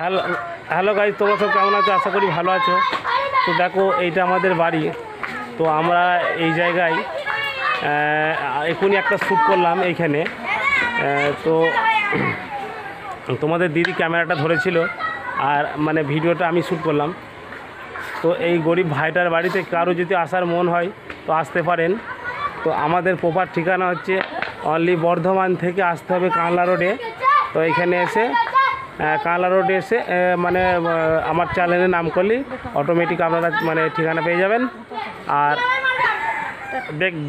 Hello hello guys, তোমরা সব কেমন আছো? আশা করি ভালো আছো। তো দেখো, এইটা আমাদের বাড়ি। তো আমরা এই জায়গায় এখনই একটা শ্যুট করলাম এইখানে। তো তোমাদের দিদি ক্যামেরাটা ধরেছিল আর মানে ভিডিওটা আমি শ্যুট করলাম। তো এই গরিব ভাইটার বাড়িতে কারো যদি আসার মন হয় তো আসতে পারেন। তো আমাদের প্রপার ঠিকানা হচ্ছে অনলি বর্ধমান থেকে আসতে হবে কানলা রোডে। তো এখানে এসে কানলা রোডে এসে মানে আমার চ্যানেলের নাম করলে অটোমেটিক আপনারা মানে ঠিকানা পেয়ে যাবেন। আর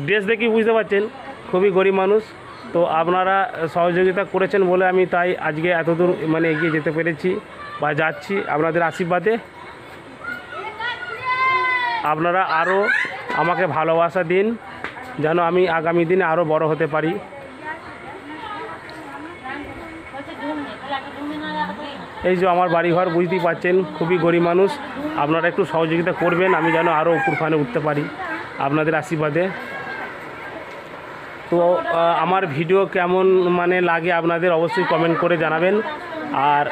ড্রেস দেখি বুঝতে পারছেন খুবই গরিব মানুষ। তো আপনারা সহযোগিতা করেছেন বলে আমি তাই আজকে এতদূর মানে এগিয়ে যেতে পেরেছি বা যাচ্ছি আপনাদের আশীর্বাদে। আপনারা আরও আমাকে ভালোবাসা দিন যেন আমি আগামী দিনে আরও বড় হতে পারি। এই যে আমার বাড়িঘর বুঝতেই পারছেন, খুবই গরিব মানুষ। আপনারা একটু সহযোগিতা করবেন আমি যেন আরও উপরখানে উঠতে পারি আপনাদের আশীর্বাদে। তো আমার ভিডিও কেমন মানে লাগে আপনাদের অবশ্যই কমেন্ট করে জানাবেন। আর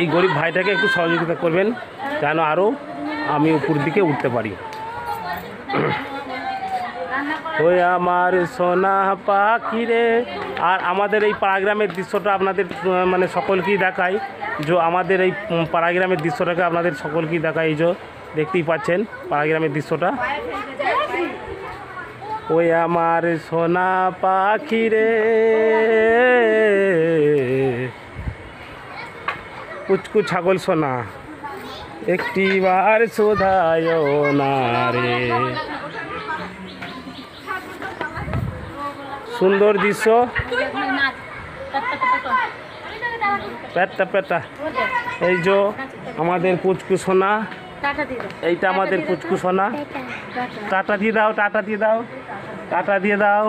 এই গরিব ভাইটাকে একটু সহযোগিতা করবেন যেন আরও আমি উপর দিকে উঠতে পারি। ওই আমার সোনা পাখি রে। আর আমাদের এই পাড়াগ্রামের দৃশ্যটা আপনাদের মানে সকলকেই দেখাই। যে আমাদের এই পাড়াগ্রামের দৃশ্যটাকে আপনাদের সকলকেই দেখাই। এই যে দেখতেই পাচ্ছেন পাড়াগ্রামের দৃশ্যটা। ওই আমার সোনা পাখি রে, কুচকু ছাগল সোনা একটিবার শোধায় না রে। সুন্দর দৃশ্য, পেটা পেটা। এই যে আমাদের পুচকু সোনা, এইটা আমাদের পুচকু সোনা। টাটা দিয়ে দাও, টাটা দিয়ে দাও, টাটা দিয়ে দাও।